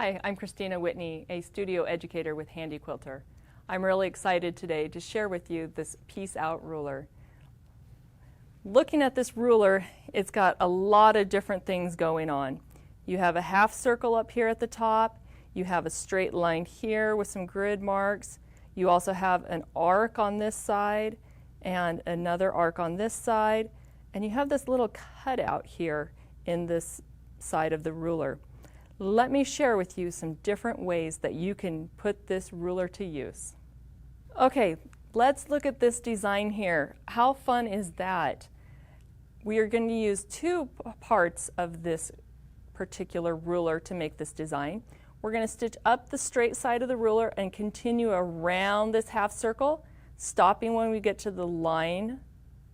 Hi, I'm Christina Whitney, a studio educator with Handi Quilter. I'm really excited today to share with you this Piece Out ruler. Looking at this ruler, it's got a lot of different things going on. You have a half circle up here at the top, you have a straight line here with some grid marks, you also have an arc on this side and another arc on this side, and you have this little cutout here in this side of the ruler. Let me share with you some different ways that you can put this ruler to use. Okay, let's look at this design here. How fun is that? We are going to use two parts of this particular ruler to make this design. We're going to stitch up the straight side of the ruler and continue around this half circle, stopping when we get to the line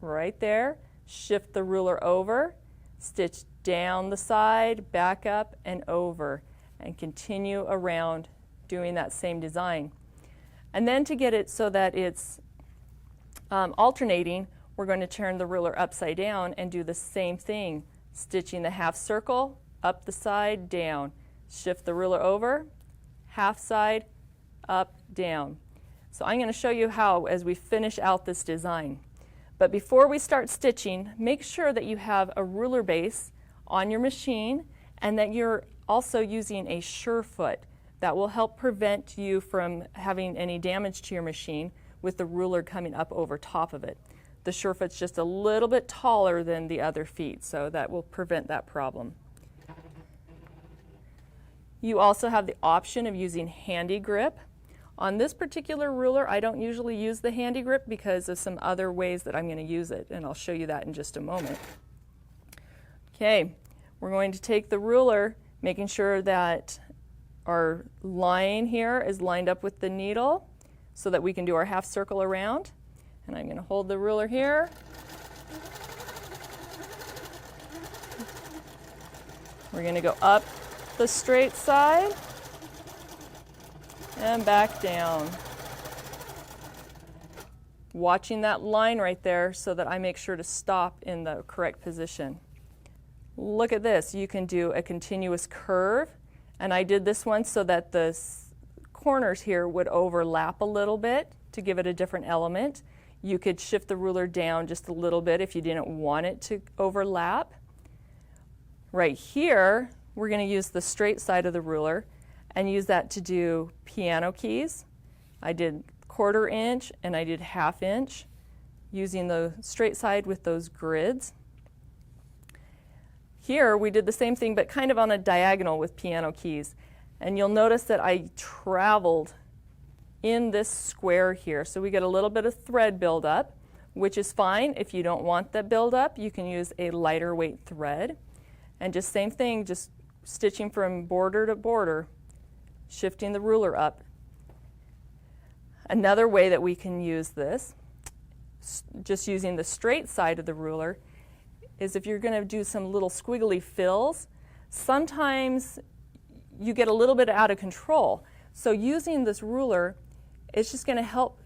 right there. Shift the ruler over, stitch down the side, back up and over, and continue around doing that same design. And then to get it so that it's alternating, we're going to turn the ruler upside down and do the same thing, stitching the half circle, up the side, down. Shift the ruler over, half side, up, down. So I'm going to show you how as we finish out this design. But before we start stitching, make sure that you have a ruler base on your machine and that you're also using a Surefoot. That will help prevent you from having any damage to your machine with the ruler coming up over top of it. The Surefoot's just a little bit taller than the other feet, so that will prevent that problem. You also have the option of using Handi Grip. On this particular ruler, I don't usually use the Handi Grip because of some other ways that I'm going to use it, and I'll show you that in just a moment. Okay, we're going to take the ruler, making sure that our line here is lined up with the needle so that we can do our half circle around. And I'm going to hold the ruler here. We're going to go up the straight side and back down. Watching that line right there so that I make sure to stop in the correct position. Look at this. You can do a continuous curve, and I did this one so that the corners here would overlap a little bit to give it a different element. You could shift the ruler down just a little bit if you didn't want it to overlap. Right here, we're going to use the straight side of the ruler and use that to do piano keys. I did 1/4 inch and I did 1/2 inch using the straight side with those grids. Here we did the same thing but kind of on a diagonal with piano keys. And you'll notice that I traveled in this square here. So we get a little bit of thread buildup, which is fine. If you don't want that buildup, you can use a lighter weight thread. And just same thing, just stitching from border to border, shifting the ruler up. Another way that we can use this, just using the straight side of the ruler, is if you're going to do some little squiggly fills, sometimes you get a little bit out of control. So using this ruler, it's just going to help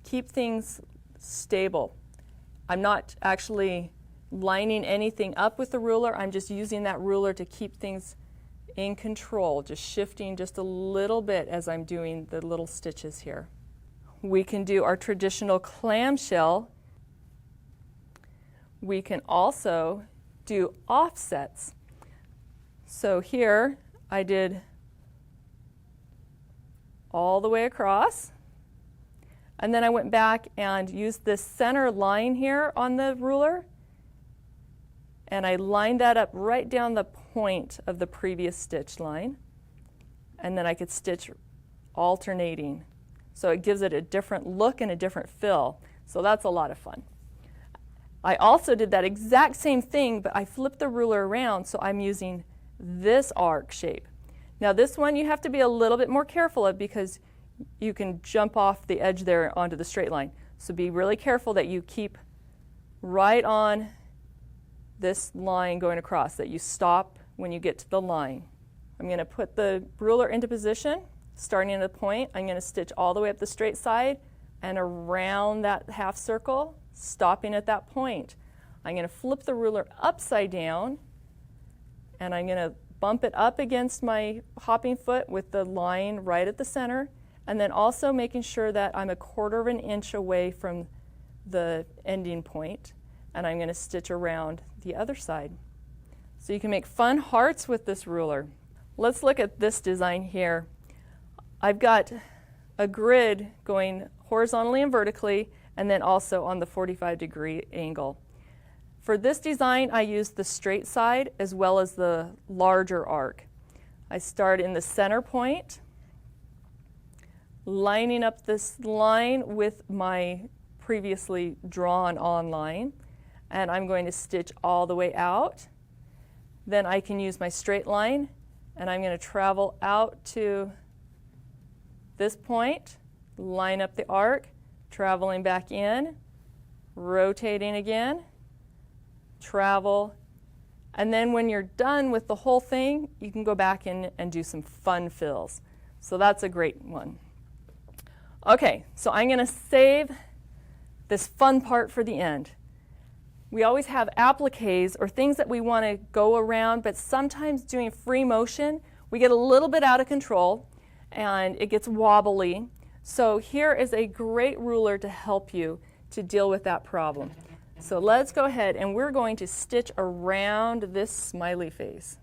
keep things stable. I'm not actually lining anything up with the ruler. I'm just using that ruler to keep things in control, just shifting just a little bit as I'm doing the little stitches here. We can do our traditional clamshell. We can also do offsets. So here I did all the way across, and then I went back and used this center line here on the ruler, and I lined that up right down the point of the previous stitch line, and then I could stitch alternating. So it gives it a different look and a different fill. So that's a lot of fun. I also did that exact same thing, but I flipped the ruler around, so I'm using this arc shape. Now this one you have to be a little bit more careful of because you can jump off the edge there onto the straight line. So be really careful that you keep right on this line going across, that you stop when you get to the line. I'm going to put the ruler into position, starting at a point. I'm going to stitch all the way up the straight side and around that half circle, stopping at that point. I'm going to flip the ruler upside down, and I'm going to bump it up against my hopping foot with the line right at the center, and then also making sure that I'm 1/4 of an inch away from the ending point, and I'm going to stitch around the other side. So you can make fun hearts with this ruler. Let's look at this design here. I've got a grid going horizontally and vertically, and then also on the 45-degree angle. For this design, I used the straight side as well as the larger arc. I start in the center point, lining up this line with my previously drawn on line, and I'm going to stitch all the way out. Then I can use my straight line, and I'm going to travel out to this point, line up the arc, traveling back in, rotating again, travel, and then when you're done with the whole thing, you can go back in and do some fun fills. So that's a great one. Okay, so I'm going to save this fun part for the end. We always have appliques or things that we want to go around, but sometimes doing free motion, we get a little bit out of control and it gets wobbly. So here is a great ruler to help you to deal with that problem. So let's go ahead and we're going to stitch around this smiley face.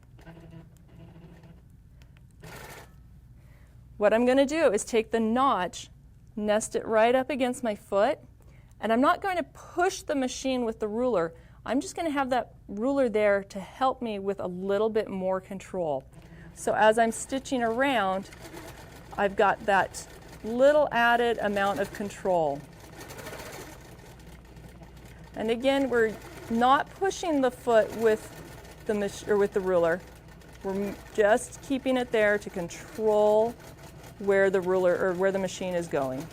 What I'm going to do is take the notch, nest it right up against my foot, and I'm not going to push the machine with the ruler. I'm just going to have that ruler there to help me with a little bit more control. So as I'm stitching around, I've got that little added amount of control. And again, we're not pushing the foot with the ruler. We're just keeping it there to control where the ruler or where the machine is going.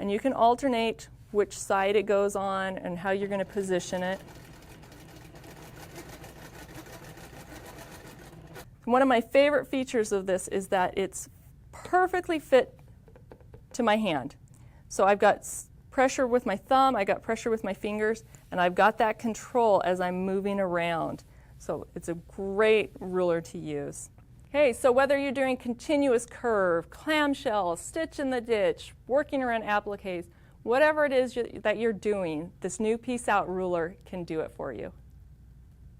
And you can alternate which side it goes on and how you're going to position it. One of my favorite features of this is that it's perfectly fit to my hand. So I've got pressure with my thumb, I got pressure with my fingers, and I've got that control as I'm moving around. So it's a great ruler to use. Okay, so whether you're doing continuous curve, clamshell, stitch in the ditch, working around appliques, whatever it is that you're doing, this new Piece Out ruler can do it for you.